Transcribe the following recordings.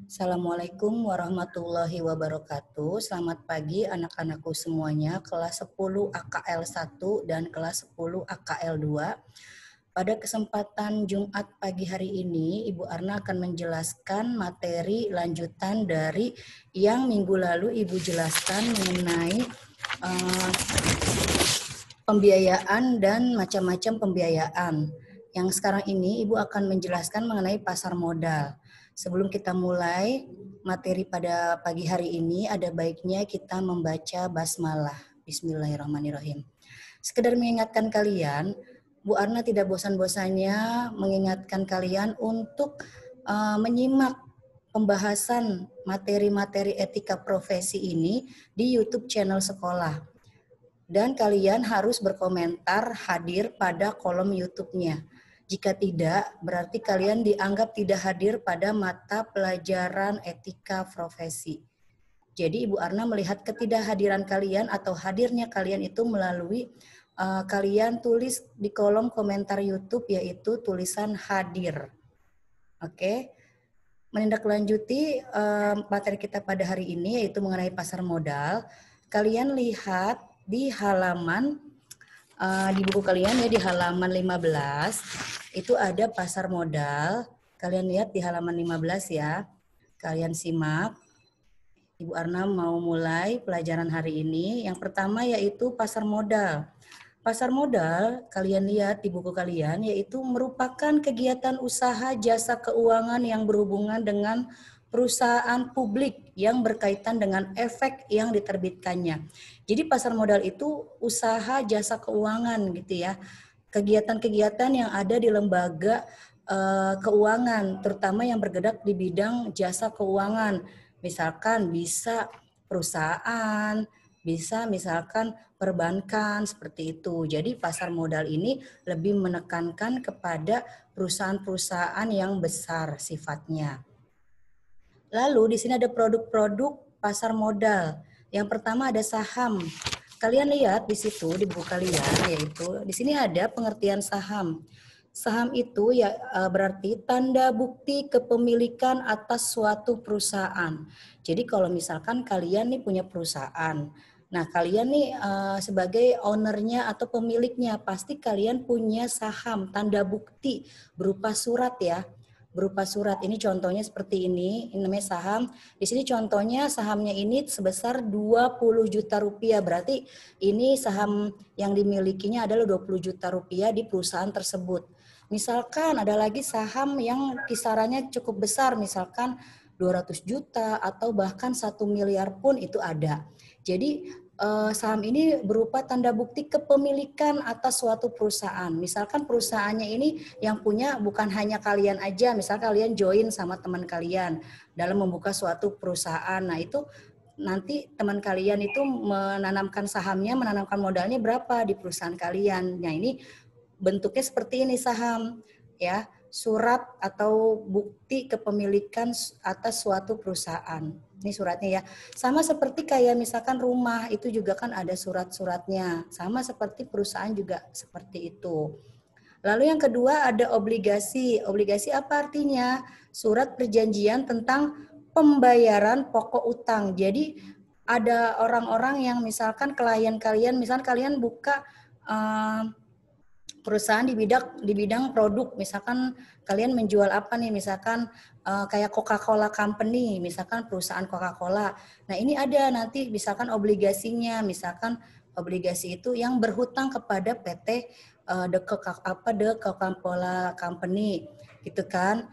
Assalamualaikum warahmatullahi wabarakatuh. Selamat pagi anak-anakku semuanya, kelas 10 AKL 1 dan kelas 10 AKL 2. Pada kesempatan Jumat pagi hari ini, Ibu Arna akan menjelaskan materi lanjutan dari yang minggu lalu Ibu jelaskan mengenai pembiayaan dan macam-macam pembiayaan. Yang sekarang ini Ibu akan menjelaskan mengenai pasar modal. Sebelum kita mulai materi pada pagi hari ini, ada baiknya kita membaca basmalah. Bismillahirrahmanirrahim. Sekedar mengingatkan kalian, Bu Arna tidak bosan-bosannya mengingatkan kalian untuk menyimak pembahasan materi-materi etika profesi ini di YouTube channel sekolah. Dan kalian harus berkomentar hadir pada kolom YouTube-nya. Jika tidak, berarti kalian dianggap tidak hadir pada mata pelajaran etika profesi. Jadi Ibu Arna melihat ketidakhadiran kalian atau hadirnya kalian itu melalui kalian tulis di kolom komentar YouTube yaitu tulisan hadir. Oke. Menindaklanjuti materi kita pada hari ini yaitu mengenai pasar modal. Kalian lihat di halaman di buku kalian ya, di halaman 15 itu ada pasar modal. Kalian lihat di halaman 15 ya. Kalian simak. Ibu Arna mau mulai pelajaran hari ini. Yang pertama yaitu pasar modal. Pasar modal, kalian lihat di buku kalian, yaitu merupakan kegiatan usaha jasa keuangan yang berhubungan dengan perusahaan publik yang berkaitan dengan efek yang diterbitkannya. Jadi pasar modal itu usaha jasa keuangan gitu ya. Kegiatan-kegiatan yang ada di lembaga keuangan, terutama yang bergerak di bidang jasa keuangan. Misalkan bisa perusahaan, bisa misalkan perbankan seperti itu. Jadi pasar modal ini lebih menekankan kepada perusahaan-perusahaan yang besar sifatnya. Lalu di sini ada produk-produk pasar modal. Yang pertama ada saham. Kalian lihat di situ di buku kalian yaitu di sini ada pengertian saham. Saham itu ya berarti tanda bukti kepemilikan atas suatu perusahaan. Jadi kalau misalkan kalian nih punya perusahaan, nah kalian nih sebagai ownernya atau pemiliknya pasti kalian punya saham, tanda bukti berupa surat ya. Berupa surat. Ini contohnya seperti ini namanya saham. Di sini contohnya sahamnya ini sebesar 20 juta rupiah. Berarti ini saham yang dimilikinya adalah 20 juta rupiah di perusahaan tersebut. Misalkan ada lagi saham yang kisarannya cukup besar, misalkan 200 juta atau bahkan 1 miliar pun itu ada. Jadi saham ini berupa tanda bukti kepemilikan atas suatu perusahaan. Misalkan perusahaannya ini yang punya bukan hanya kalian aja, misal kalian join sama teman kalian dalam membuka suatu perusahaan. Nah itu nanti teman kalian itu menanamkan sahamnya, menanamkan modalnya berapa di perusahaan kalian. Nah ini bentuknya seperti ini saham ya, surat atau bukti kepemilikan atas suatu perusahaan. Ini suratnya ya. Sama seperti kayak misalkan rumah itu juga kan ada surat-suratnya. Sama seperti perusahaan juga seperti itu. Lalu yang kedua ada obligasi. Obligasi apa artinya? Surat perjanjian tentang pembayaran pokok utang. Jadi ada orang-orang yang misalkan klien kalian, misalkan kalian buka perusahaan di bidang produk, misalkan kalian menjual apa nih, misalkan kayak Coca-Cola Company, misalkan perusahaan Coca-Cola. Nah ini ada nanti misalkan obligasinya, misalkan obligasi itu yang berhutang kepada PT The Coca-Cola Company, gitu kan?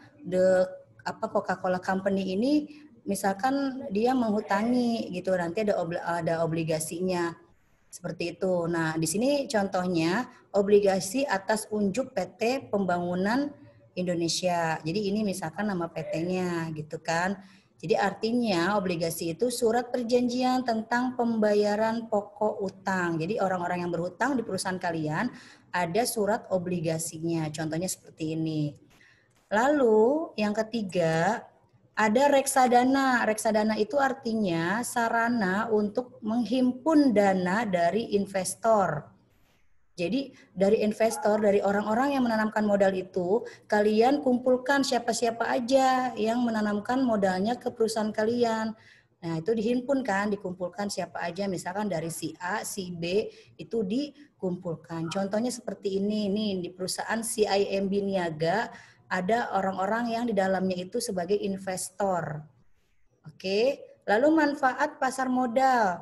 Coca-Cola Company ini misalkan dia menghutangi gitu, nanti ada obligasinya. Seperti itu. Nah, di sini contohnya obligasi atas unjuk PT Pembangunan Indonesia. Jadi ini misalkan nama PT-nya gitu kan. Jadi artinya obligasi itu surat perjanjian tentang pembayaran pokok utang. Jadi orang-orang yang berhutang di perusahaan kalian ada surat obligasinya. Contohnya seperti ini. Lalu yang ketiga ada reksadana. Reksadana itu artinya sarana untuk menghimpun dana dari investor. Jadi dari investor, dari orang-orang yang menanamkan modal itu, kalian kumpulkan siapa-siapa aja yang menanamkan modalnya ke perusahaan kalian. Nah, itu dihimpun kan, dikumpulkan siapa aja, misalkan dari si A, si B, itu dikumpulkan. Contohnya seperti ini, nih di perusahaan CIMB Niaga, ada orang-orang yang di dalamnya itu sebagai investor. Oke, lalu manfaat pasar modal.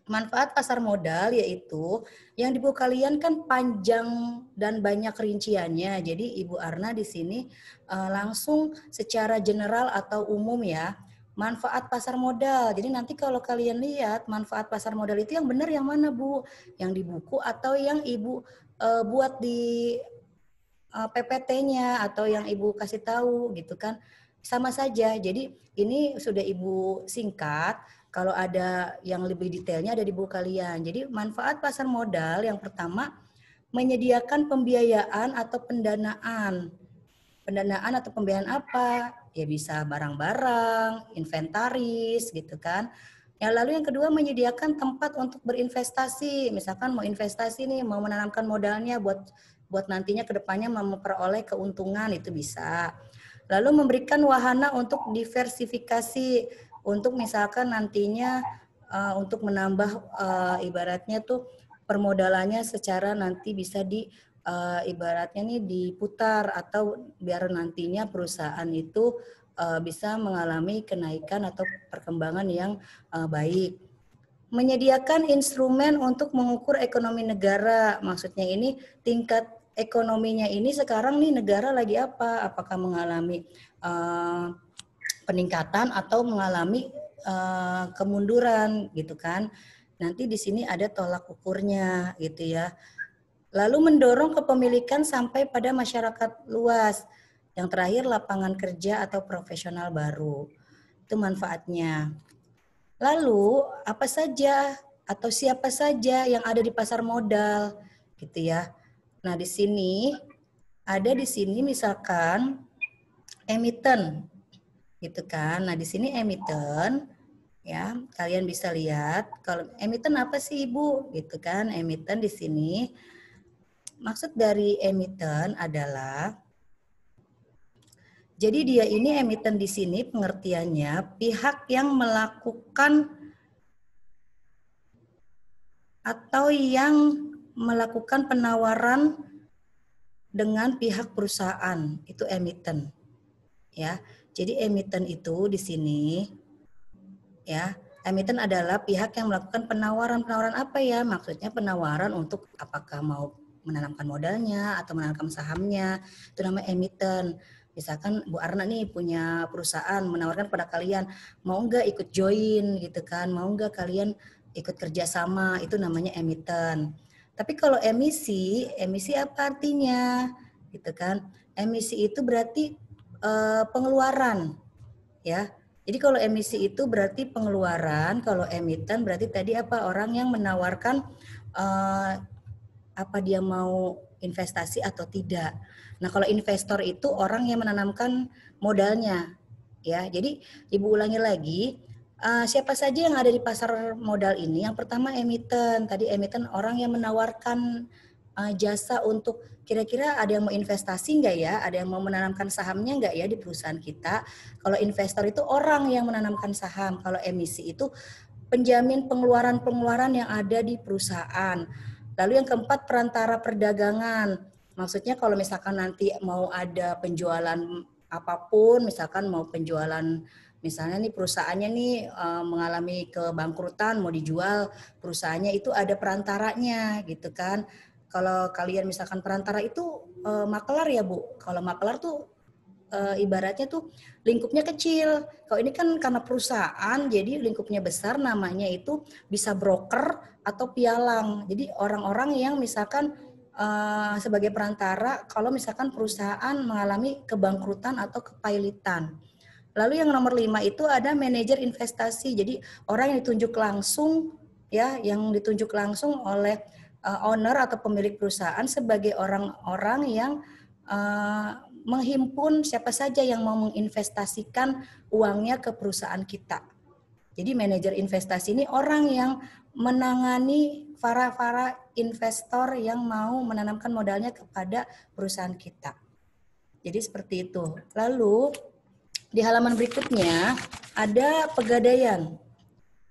Manfaat pasar modal yaitu yang di buku kalian kan panjang dan banyak rinciannya. Jadi Ibu Arna di sini langsung secara general atau umum ya. Manfaat pasar modal. Jadi nanti kalau kalian lihat manfaat pasar modal itu yang benar yang mana Bu? Yang di buku atau yang Ibu buat di PPT-nya atau yang Ibu kasih tahu gitu kan. Sama saja. Jadi ini sudah Ibu singkat. Kalau ada yang lebih detailnya ada di buku kalian. Jadi manfaat pasar modal yang pertama menyediakan pembiayaan atau pendanaan. Pendanaan atau pembiayaan apa? Ya bisa barang-barang, inventaris gitu kan. Yang lalu yang kedua menyediakan tempat untuk berinvestasi. Misalkan mau investasi nih, mau menanamkan modalnya buat nantinya ke depannya memperoleh keuntungan itu bisa. Lalu memberikan wahana untuk diversifikasi untuk misalkan nantinya untuk menambah ibaratnya tuh permodalannya secara nanti bisa ibaratnya nih diputar atau biar nantinya perusahaan itu bisa mengalami kenaikan atau perkembangan yang baik. Menyediakan instrumen untuk mengukur ekonomi negara, maksudnya ini tingkat ekonominya ini sekarang nih negara lagi apa? Apakah mengalami peningkatan atau mengalami kemunduran gitu kan? Nanti di sini ada tolak ukurnya gitu ya. Lalu mendorong kepemilikan sampai pada masyarakat luas. Yang terakhir lapangan kerja atau profesional baru. Itu manfaatnya. Lalu apa saja atau siapa saja yang ada di pasar modal gitu ya. Nah, di sini misalkan emiten gitu kan. Nah, di sini emiten ya, kalian bisa lihat kalau emiten apa sih Ibu gitu kan. Emiten di sini maksud dari emiten adalah jadi dia ini emiten di sini pengertiannya pihak yang melakukan atau yang melakukan penawaran dengan pihak perusahaan, itu emiten. Ya. Jadi emiten itu di sini ya, emiten adalah pihak yang melakukan penawaran apa ya? Maksudnya penawaran untuk apakah mau menanamkan modalnya atau menanamkan sahamnya, itu namanya emiten. Misalkan Bu Arna nih punya perusahaan menawarkan pada kalian, mau nggak ikut join gitu kan, mau nggak kalian ikut kerjasama, itu namanya emiten. Tapi kalau emisi apa artinya? Gitu kan? Emisi itu berarti pengeluaran, ya. Jadi kalau emisi itu berarti pengeluaran, kalau emiten berarti tadi apa? Orang yang menawarkan apa dia mau investasi atau tidak. Nah, kalau investor itu orang yang menanamkan modalnya, ya. Jadi Ibu ulangi lagi, siapa saja yang ada di pasar modal ini? Yang pertama emiten. Tadi emiten orang yang menawarkan jasa untuk kira-kira ada yang mau investasi nggak ya? Ada yang mau menanamkan sahamnya nggak ya di perusahaan kita? Kalau investor itu orang yang menanamkan saham. Kalau emisi itu penjamin pengeluaran-pengeluaran yang ada di perusahaan. Lalu yang keempat perantara perdagangan. Maksudnya kalau misalkan nanti mau ada penjualan apapun, misalkan mau penjualan misalnya nih perusahaannya nih mengalami kebangkrutan mau dijual perusahaannya itu ada perantaranya gitu kan. Kalau kalian misalkan perantara itu makelar ya Bu. Kalau makelar tuh ibaratnya tuh lingkupnya kecil. Kalau ini kan karena perusahaan jadi lingkupnya besar namanya itu bisa broker atau pialang. Jadi orang-orang yang misalkan sebagai perantara kalau misalkan perusahaan mengalami kebangkrutan atau kepailitan. Lalu yang nomor 5 itu ada manajer investasi. Jadi orang yang ditunjuk langsung ya, yang ditunjuk langsung oleh owner atau pemilik perusahaan sebagai orang-orang yang menghimpun siapa saja yang mau menginvestasikan uangnya ke perusahaan kita. Jadi manajer investasi ini orang yang menangani para investor yang mau menanamkan modalnya kepada perusahaan kita. Jadi seperti itu. Lalu di halaman berikutnya ada pegadaian.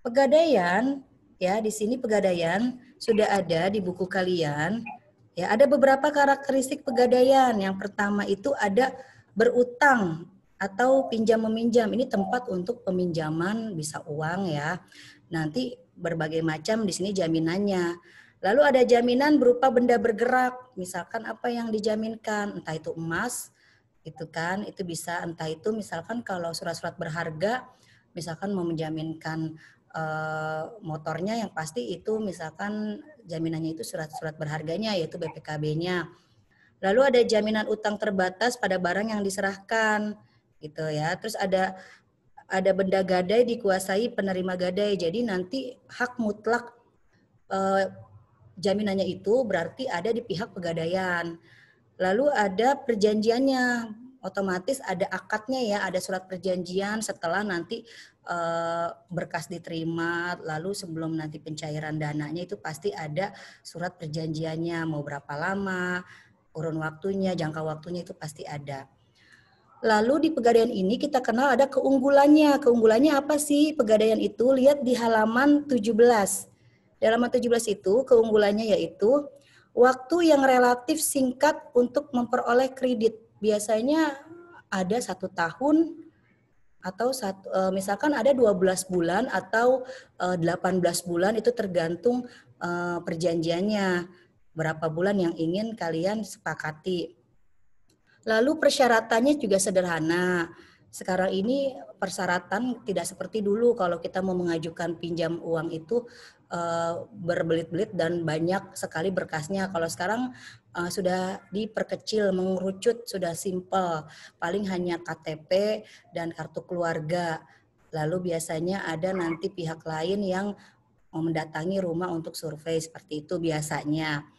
Pegadaian, ya di sini pegadaian sudah ada di buku kalian. Ya, ada beberapa karakteristik pegadaian. Yang pertama itu ada berutang atau pinjam meminjam. Ini tempat untuk peminjaman, bisa uang ya. Nanti berbagai macam di sini jaminannya. Lalu ada jaminan berupa benda bergerak. Misalkan apa yang dijaminkan, entah itu emas, itu kan, itu bisa entah itu misalkan kalau surat-surat berharga, misalkan mau menjaminkan motornya, yang pasti itu misalkan jaminannya itu surat-surat berharganya yaitu BPKB-nya. Lalu ada jaminan utang terbatas pada barang yang diserahkan gitu ya. Terus ada benda gadai dikuasai penerima gadai. Jadi nanti hak mutlak jaminannya itu berarti ada di pihak pegadaian. Lalu ada perjanjiannya, otomatis ada akadnya ya, ada surat perjanjian setelah nanti berkas diterima, lalu sebelum nanti pencairan dananya itu pasti ada surat perjanjiannya, mau berapa lama, kurun waktunya, jangka waktunya itu pasti ada. Lalu di pegadaian ini kita kenal ada keunggulannya. Keunggulannya apa sih pegadaian itu? Lihat di halaman 17. Di halaman 17 itu keunggulannya yaitu waktu yang relatif singkat untuk memperoleh kredit. Biasanya ada 1 tahun atau misalkan ada 12 bulan atau 18 bulan, itu tergantung perjanjiannya. Berapa bulan yang ingin kalian sepakati. Lalu persyaratannya juga sederhana. Sekarang ini persyaratan tidak seperti dulu kalau kita mau mengajukan pinjam uang itu berbelit-belit dan banyak sekali berkasnya. Kalau sekarang sudah diperkecil, mengerucut, sudah simpel. Paling hanya KTP dan kartu keluarga. Lalu biasanya ada nanti pihak lain yang mendatangi rumah untuk survei, seperti itu biasanya.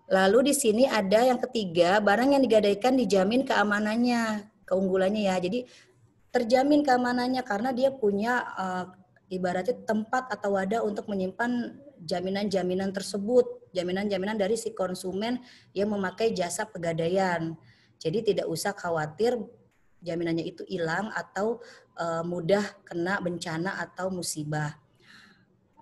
Lalu di sini ada yang ketiga, barang yang digadaikan dijamin keamanannya, keunggulannya ya. Jadi terjamin keamanannya karena dia punya ibaratnya tempat atau wadah untuk menyimpan jaminan-jaminan tersebut, jaminan-jaminan dari si konsumen yang memakai jasa pegadaian. Jadi tidak usah khawatir jaminannya itu hilang atau mudah kena bencana atau musibah.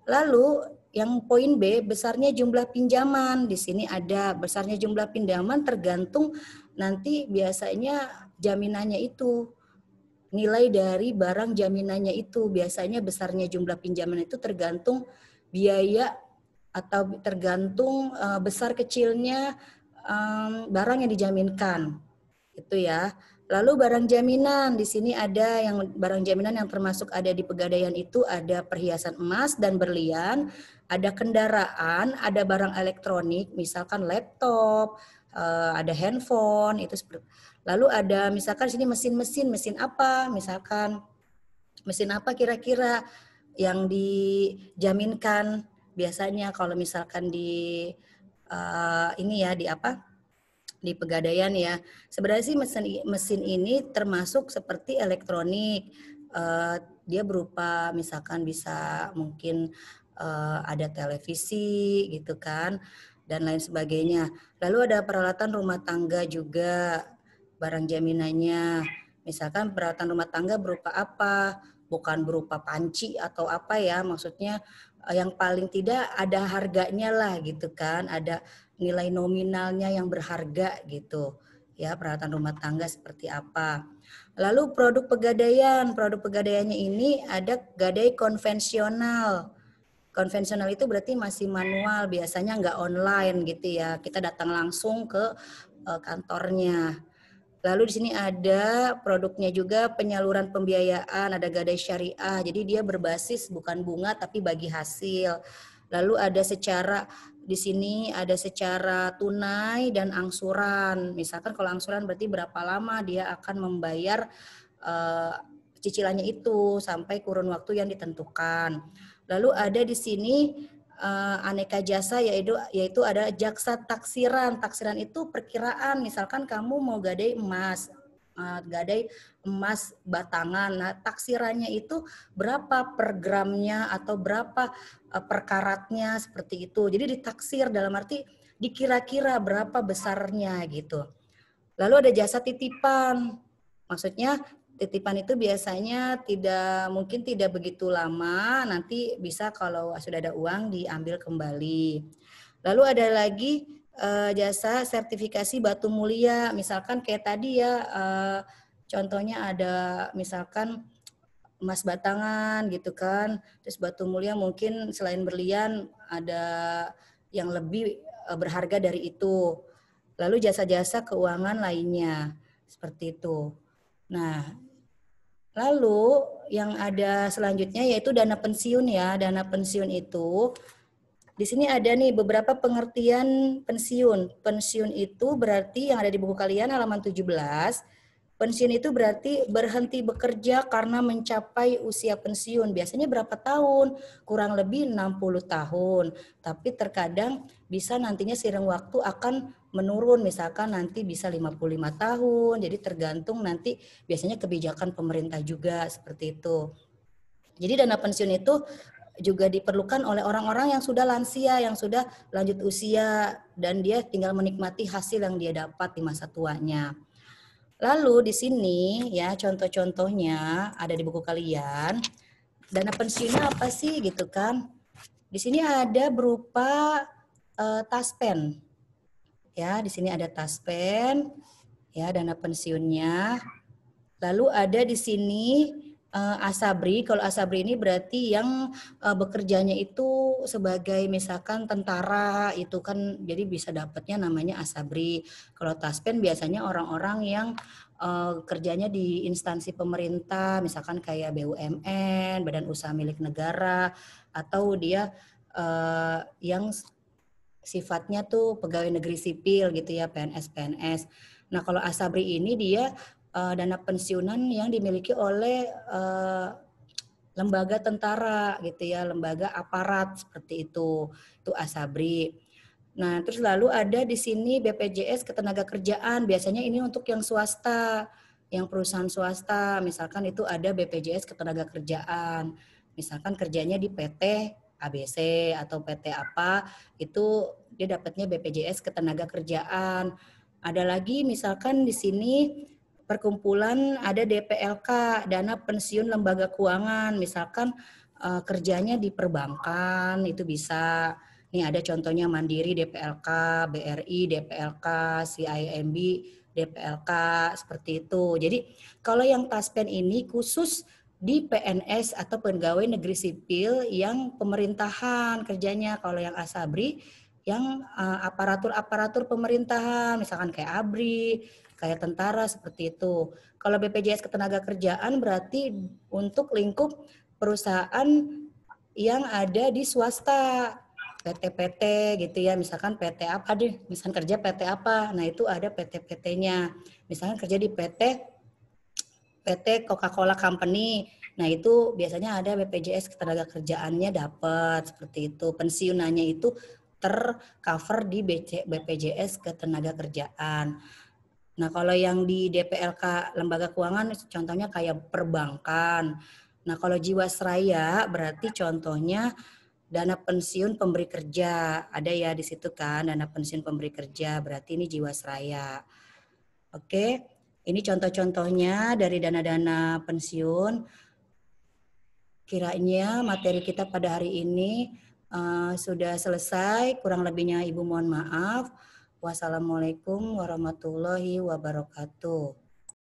Lalu yang poin B, besarnya jumlah pinjaman. Di sini ada besarnya jumlah pinjaman tergantung nanti biasanya jaminannya itu. Nilai dari barang jaminannya itu biasanya besarnya jumlah pinjaman itu tergantung biaya atau tergantung besar kecilnya barang yang dijaminkan. Itu ya. Lalu barang jaminan, di sini ada yang barang jaminan yang termasuk ada di pegadaian itu ada perhiasan emas dan berlian, ada kendaraan, ada barang elektronik, misalkan laptop, ada handphone, itu seperti. Lalu ada misalkan sini mesin apa, misalkan mesin apa kira-kira yang dijaminkan biasanya kalau misalkan di ini ya di apa? Di pegadaian ya. Sebenarnya sih mesin ini termasuk seperti elektronik. Dia berupa misalkan bisa mungkin ada televisi gitu kan dan lain sebagainya. Lalu ada peralatan rumah tangga juga barang jaminannya. Misalkan peralatan rumah tangga berupa apa? Bukan berupa panci atau apa ya, maksudnya yang paling tidak ada harganya lah gitu kan, ada nilai nominalnya yang berharga gitu ya, peralatan rumah tangga seperti apa. Lalu produk pegadaiannya ini ada gadai konvensional. Konvensional itu berarti masih manual, biasanya nggak online gitu ya, kita datang langsung ke kantornya. Lalu di sini ada produknya juga penyaluran pembiayaan, ada gadai syariah. Jadi dia berbasis bukan bunga tapi bagi hasil. Lalu ada secara di sini ada secara tunai dan angsuran. Misalkan kalau angsuran berarti berapa lama dia akan membayar cicilannya itu sampai kurun waktu yang ditentukan. Lalu ada di sini aneka jasa yaitu ada jaksa taksiran. Taksiran itu perkiraan, misalkan kamu mau gadai emas, gadai emas batangan. Nah, taksirannya itu berapa per gramnya atau berapa per karatnya seperti itu. Jadi ditaksir dalam arti dikira-kira berapa besarnya gitu. Lalu ada jasa titipan. Maksudnya titipan itu biasanya mungkin tidak begitu lama, nanti bisa kalau sudah ada uang diambil kembali. Lalu ada lagi jasa sertifikasi batu mulia, misalkan kayak tadi ya, contohnya ada misalkan emas batangan gitu kan, terus batu mulia mungkin selain berlian ada yang lebih berharga dari itu. Lalu jasa-jasa keuangan lainnya, seperti itu. Nah, lalu yang ada selanjutnya yaitu dana pensiun ya. Dana pensiun itu di sini ada nih beberapa pengertian pensiun. Pensiun itu berarti yang ada di buku kalian halaman 17. Pensiun itu berarti berhenti bekerja karena mencapai usia pensiun. Biasanya berapa tahun? Kurang lebih 60 tahun. Tapi terkadang bisa nantinya seiring waktu akan menurun. Misalkan nanti bisa 55 tahun. Jadi tergantung nanti biasanya kebijakan pemerintah juga seperti itu. Jadi dana pensiun itu juga diperlukan oleh orang-orang yang sudah lansia, yang sudah lanjut usia, dan dia tinggal menikmati hasil yang dia dapat di masa tuanya. Lalu di sini ya contoh-contohnya ada di buku kalian. Dana pensiunnya apa sih gitu kan? Di sini ada berupa taspen. Ya, di sini ada taspen, ya dana pensiunnya. Lalu ada di sini asabri. Kalau asabri ini berarti yang bekerjanya itu sebagai misalkan tentara, itu kan jadi bisa dapatnya namanya asabri. Kalau taspen biasanya orang-orang yang kerjanya di instansi pemerintah, misalkan kayak BUMN, Badan Usaha Milik Negara, atau dia yang sifatnya tuh pegawai negeri sipil gitu ya, PNS-PNS. Nah, kalau asabri ini dia dana pensiunan yang dimiliki oleh lembaga tentara gitu ya, lembaga aparat seperti itu asabri. Nah, terus lalu ada di sini BPJS Ketenagakerjaan, biasanya ini untuk yang swasta, yang perusahaan swasta, misalkan itu ada BPJS Ketenagakerjaan, misalkan kerjanya di PT ABC atau PT apa, itu dia dapatnya BPJS Ketenagakerjaan. Ada lagi misalkan di sini perkumpulan ada DPLK, dana pensiun lembaga keuangan, misalkan kerjanya di perbankan itu bisa. Nih ada contohnya Mandiri DPLK, BRI DPLK, CIMB DPLK seperti itu. Jadi kalau yang taspen ini khusus di PNS atau pegawai negeri sipil yang pemerintahan kerjanya. Kalau yang asabri yang aparatur-aparatur pemerintahan, misalkan kayak ABRI, kayak tentara seperti itu. Kalau BPJS Ketenagakerjaan berarti untuk lingkup perusahaan yang ada di swasta, PT-PT gitu ya, misalkan PT apa deh, misalkan kerja PT apa, nah itu ada PT-PT-nya. Misalkan kerja di PT Coca-Cola Company, nah itu biasanya ada BPJS Ketenagakerjaannya dapat seperti itu. Pensiunannya itu tercover di BPJS Ketenagakerjaan. Nah, kalau yang di DPLK lembaga keuangan contohnya kayak perbankan. Nah, kalau Jiwasraya berarti contohnya dana pensiun pemberi kerja. Ada ya di situ kan dana pensiun pemberi kerja, berarti ini Jiwasraya. Oke. Ini contoh-contohnya dari dana-dana pensiun. Kiranya materi kita pada hari ini sudah selesai. Kurang lebihnya Ibu mohon maaf. Wassalamualaikum warahmatullahi wabarakatuh.